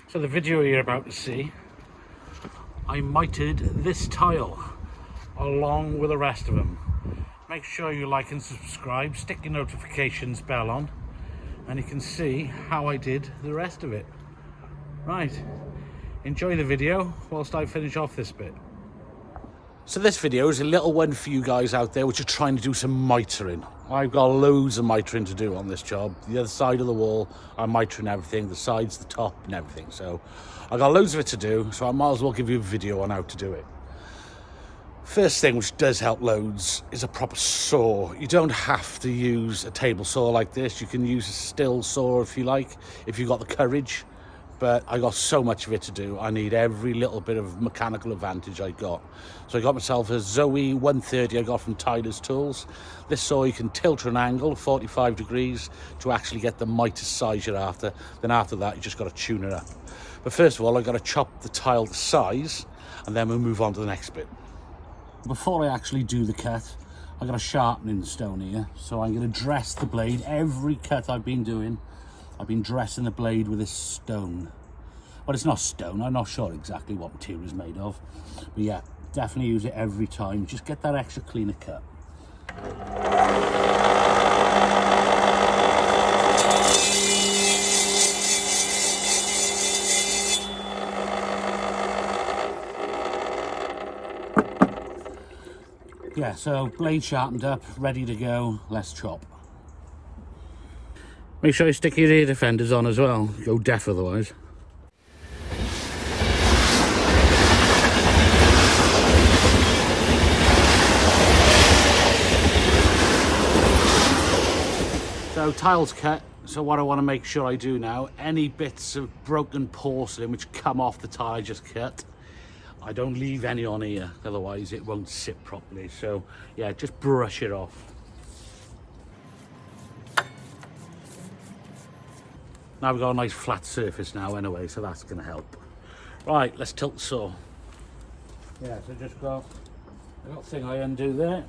So the video you're about to see, I mitred this tile along with the rest of them. Make sure you like and subscribe, stick your notifications bell on, and you can see how I did the rest of it. Right, enjoy the video whilst I finish off this bit. So this video is a little one for you guys out there which are trying to do some mitering. I've got loads of mitering to do on this job. The other side of the wall, I'm mitering everything, the sides, the top and everything. So I've got loads of it to do, so I might as well give you a video on how to do it. First thing, which does help loads, is a proper saw. You don't have to use a table saw like this. You can use a still saw if you like, if you've got the courage. But I got so much of it to do, I need every little bit of mechanical advantage I got. So I got myself a Zoe 130 I got from Tyler's Tools. This saw you can tilt to an angle of 45 degrees to actually get the mitre size you're after. Then after that, you just got to tune it up. But first of all, I got to chop the tile to size, and then we'll move on to the next bit. Before I actually do the cut, I got a sharpening stone here. So I'm going to dress the blade. Every cut I've been doing, I've been dressing the blade with this stone. Well, it's not stone, I'm not sure exactly what material it's made of. But yeah, definitely use it every time. Just get that extra cleaner cut. Yeah, so blade sharpened up, ready to go, let's chop. Make sure you stick your ear defenders on as well. Go deaf otherwise. So tiles cut. So what I want to make sure I do now, any bits of broken porcelain which come off the tile I just cut, I don't leave any on here, otherwise it won't sit properly. So yeah, just brush it off. Now we've got a nice flat surface now anyway, so that's going to help. Right, let's tilt the saw. Yeah, so just got a little thing I undo there.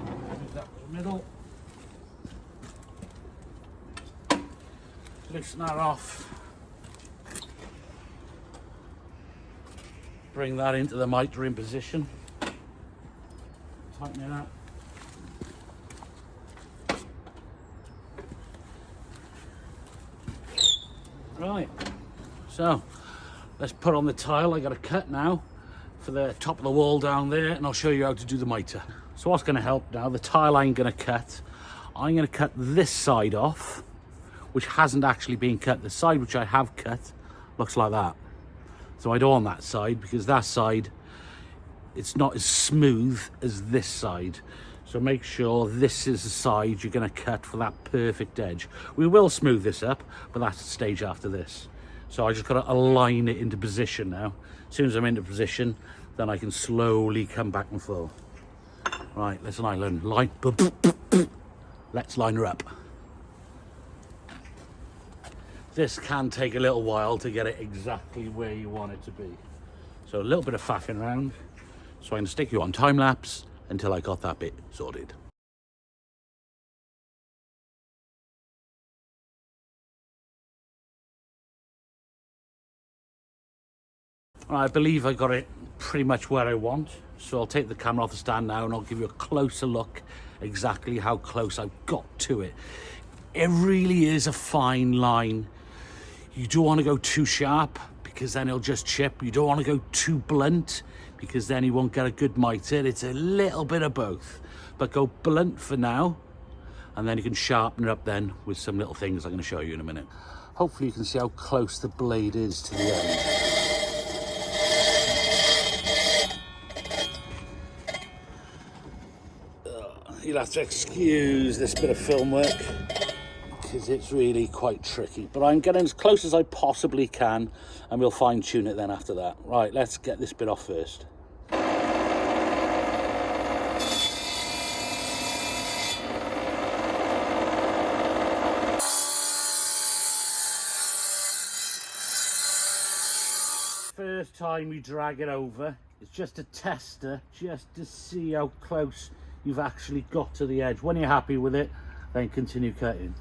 Move that to the middle. Loosen that off. Bring that into the mitre in position. Tighten it up. Right, so let's put on the tile. I got a cut now for the top of the wall down there, and I'll show you how to do the mitre. So what's going to help now, the tile I'm going to cut, I'm going to cut this side off, which hasn't actually been cut. The side which I have cut looks like that. So I don't want that side, because that side, it's not as smooth as this side. So make sure this is the side you're going to cut for that perfect edge. We will smooth this up, but that's the stage after this. So I just got to align it into position now. As soon as I'm into position, then I can slowly come back and forth. Right, let's line. Let's line her up. This can take a little while to get it exactly where you want it to be. So a little bit of faffing around. So I'm going to stick you on time lapse until I got that bit sorted. I believe I got it pretty much where I want, so I'll take the camera off the stand now and I'll give you a closer look exactly how close I've got to it. It really is a fine line. You don't want to go too sharp, because then it'll just chip. You don't want to go too blunt, because then you won't get a good mitre. It's a little bit of both, but go blunt for now, and then you can sharpen it up then with some little things I'm going to show you in a minute. Hopefully you can see how close the blade is to the end. You'll have to excuse this bit of film work, because it's really quite tricky, but I'm getting as close as I possibly can, and we'll fine tune it then after that. Right, let's get this bit off first. First time you drag it over, it's just a tester, just to see how close you've actually got to the edge. When you're happy with it, then continue cutting.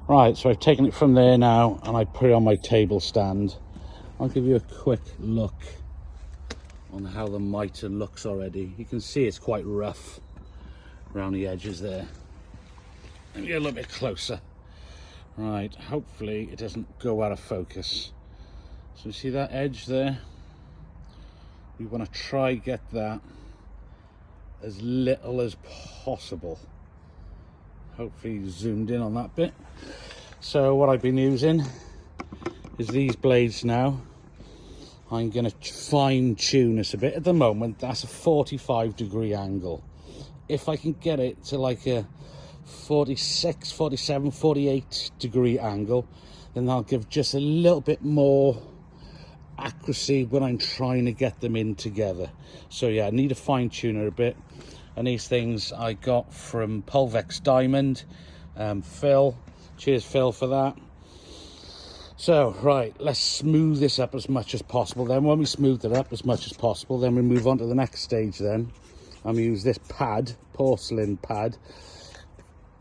Right, so I've taken it from there now and I put it on my table stand. I'll give you a quick look on how the mitre looks already. You can see it's quite rough around the edges there. Let me get a little bit closer. Right, hopefully it doesn't go out of focus. So you see that edge there? We want to try get that as little as possible. Hopefully zoomed in on that bit. So what I've been using is these blades now. I'm going to fine tune this a bit. At the moment, that's a 45-degree angle. If I can get it to like a 46, 47, 48-degree angle, then I'll give just a little bit more accuracy when I'm trying to get them in together. So yeah, I need a fine tuner a bit. And these things I got from Pulvex Diamond. Phil, cheers Phil for that. So right, let's smooth this up as much as possible. Then when we smooth it up as much as possible, then we move on to the next stage. Then I'm gonna use this pad, porcelain pad,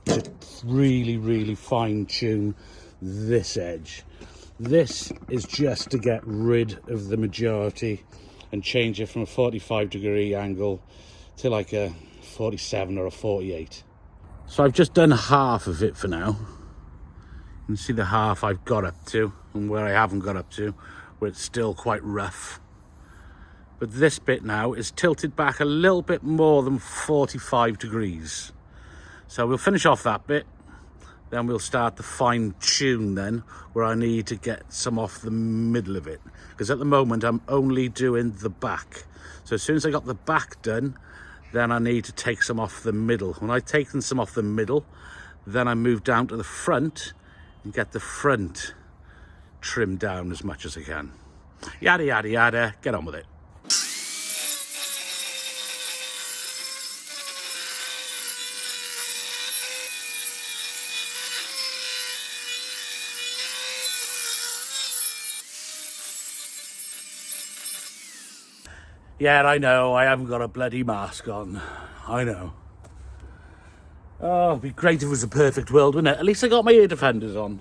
to really fine tune this edge. This is just to get rid of the majority and change it from a 45-degree angle to like a 47 or a 48. So I've just done half of it for now. You can see the half I've got up to and where I haven't got up to, where it's still quite rough. But this bit now is tilted back a little bit more than 45 degrees. So we'll finish off that bit, then we'll start the fine tune then, where I need to get some off the middle of it. Because at the moment I'm only doing the back. So as soon as I got the back done, then I need to take some off the middle. When I've taken some off the middle, then I move down to the front and get the front trimmed down as much as I can. Yada, yada, yada, get on with it. Yeah, I know, I haven't got a bloody mask on. I know. Oh, it'd be great if it was a perfect world, wouldn't it? At least I got my ear defenders on.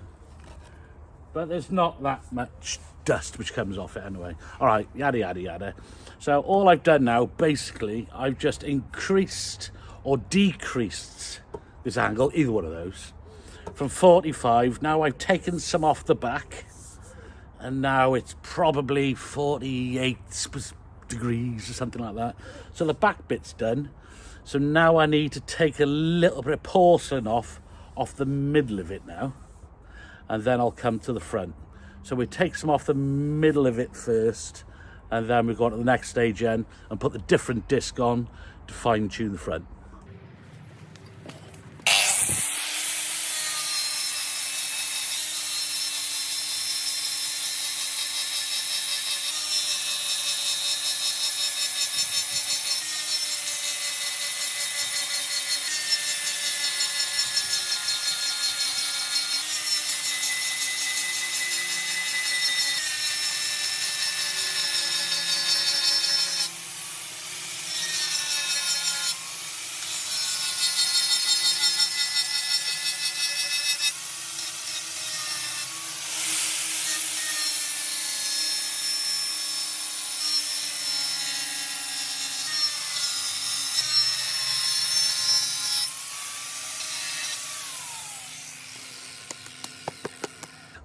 But there's not that much dust which comes off it anyway. All right, yada, yada, yada. So all I've done now, basically, I've just increased or decreased this angle, either one of those, from 45. Now I've taken some off the back, and now it's probably 48 degrees or something like that. So the back bit's done. So now I need to take a little bit of porcelain off the middle of it now, and then I'll come to the front. So we take some off the middle of it first, and then we go on to the next stage and put the different disc on to fine tune the front.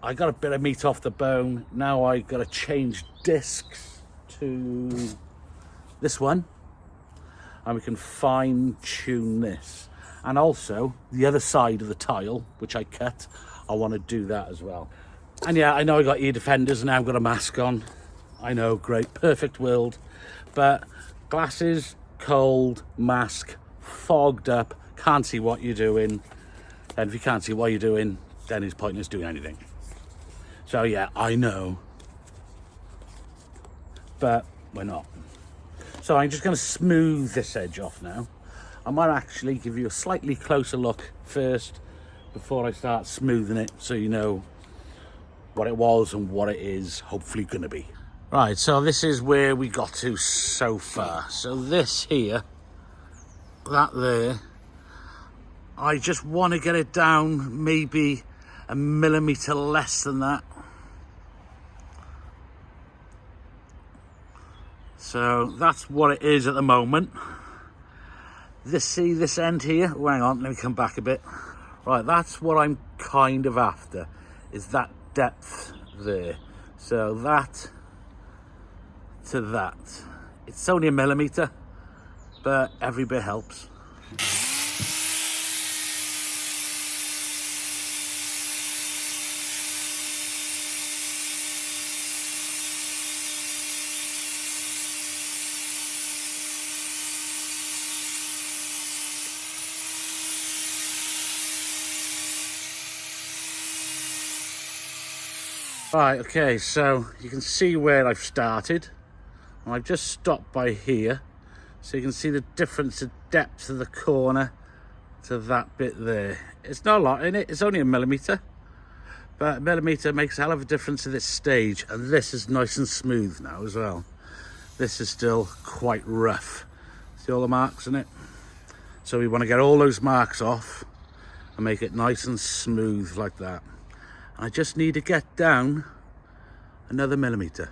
I got a bit of meat off the bone. Now I got to change discs to this one, and we can fine tune this. And also the other side of the tile, which I cut, I want to do that as well. And yeah, I know I got ear defenders and now I've got a mask on. I know, great, perfect world. But glasses, cold, mask, fogged up, can't see what you're doing. And if you can't see what you're doing, then it's pointless doing anything. So yeah, I know, but we're not. So I'm just going to smooth this edge off now. I might actually give you a slightly closer look first before I start smoothing it, so you know what it was and what it is hopefully going to be. Right, so this is where we got to so far. So this here, that there, I just want to get it down maybe a millimetre less than that. So that's what it is at the moment. See this end here? Oh, hang on, let me come back a bit. Right, that's what I'm kind of after, is that depth there. So that to that. It's only a millimetre, but every bit helps. Right, okay, so you can see where I've started. I've just stopped by here, so you can see the difference of depth of the corner to that bit there. It's not a lot in it, it's only a millimetre, but a millimetre makes a hell of a difference at this stage, and this is nice and smooth now as well. This is still quite rough. See all the marks in it? So we want to get all those marks off and make it nice and smooth like that. I just need to get down another millimetre.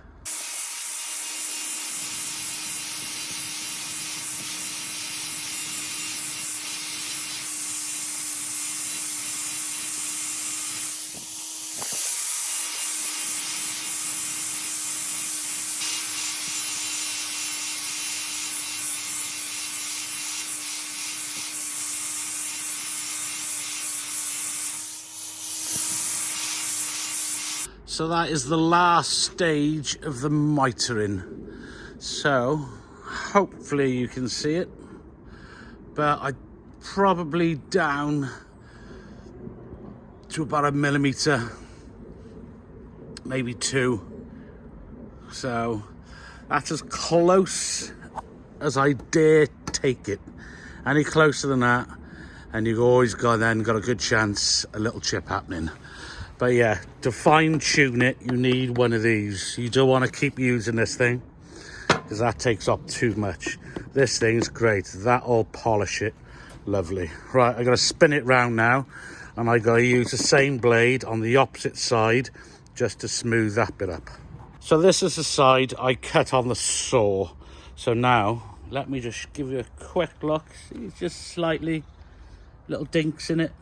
So that is the last stage of the mitering. So hopefully you can see it, but I probably down to about a millimetre, maybe 2. So that's as close as I dare take it. Any closer than that, and you've always got a good chance a little chip happening. But yeah, to fine tune it, you need one of these. You don't want to keep using this thing because that takes up too much. This thing's great. That'll polish it. Lovely. Right, I got to spin it round now, and I got to use the same blade on the opposite side just to smooth that bit up. So this is the side I cut on the saw. So now let me just give you a quick look. See, it's just slightly little dinks in it.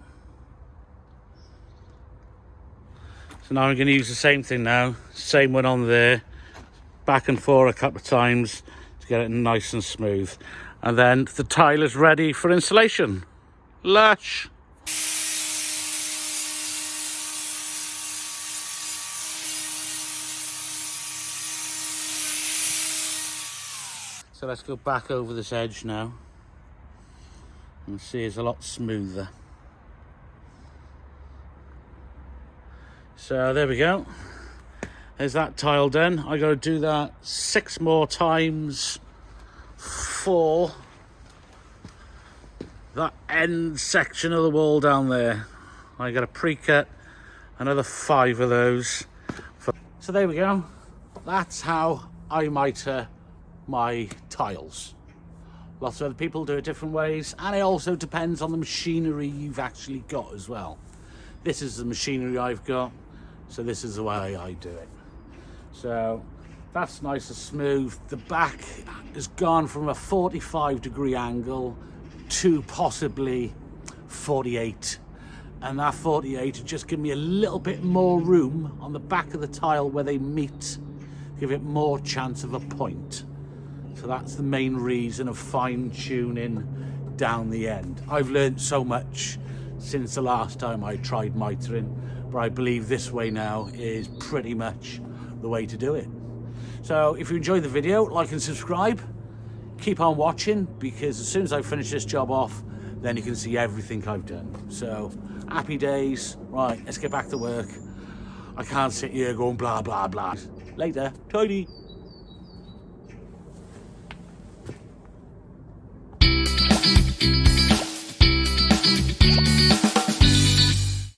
So now I'm going to use the same thing now, same one on there, back and forth a couple of times to get it nice and smooth. And then the tile is ready for installation. Lush! So let's go back over this edge now and see it's a lot smoother. So there we go. There's that tile done. I got to do that 6 more times for that end section of the wall down there. I got to pre-cut another 5 of those. So there we go. That's how I mitre my tiles. Lots of other people do it different ways, and it also depends on the machinery you've actually got as well. This is the machinery I've got, so this is the way I do it. So that's nice and smooth. The back has gone from a 45-degree angle to possibly 48, and that 48 just give me a little bit more room on the back of the tile where they meet, give it more chance of a point. So that's the main reason of fine-tuning down the end. I've learned so much since the last time I tried mitering, but I believe this way now is pretty much the way to do it. So if you enjoyed the video, like and subscribe. Keep on watching, because as soon as I finish this job off, then you can see everything I've done. So happy days. Right, let's get back to work. I can't sit here going blah blah blah. Later. Tidy.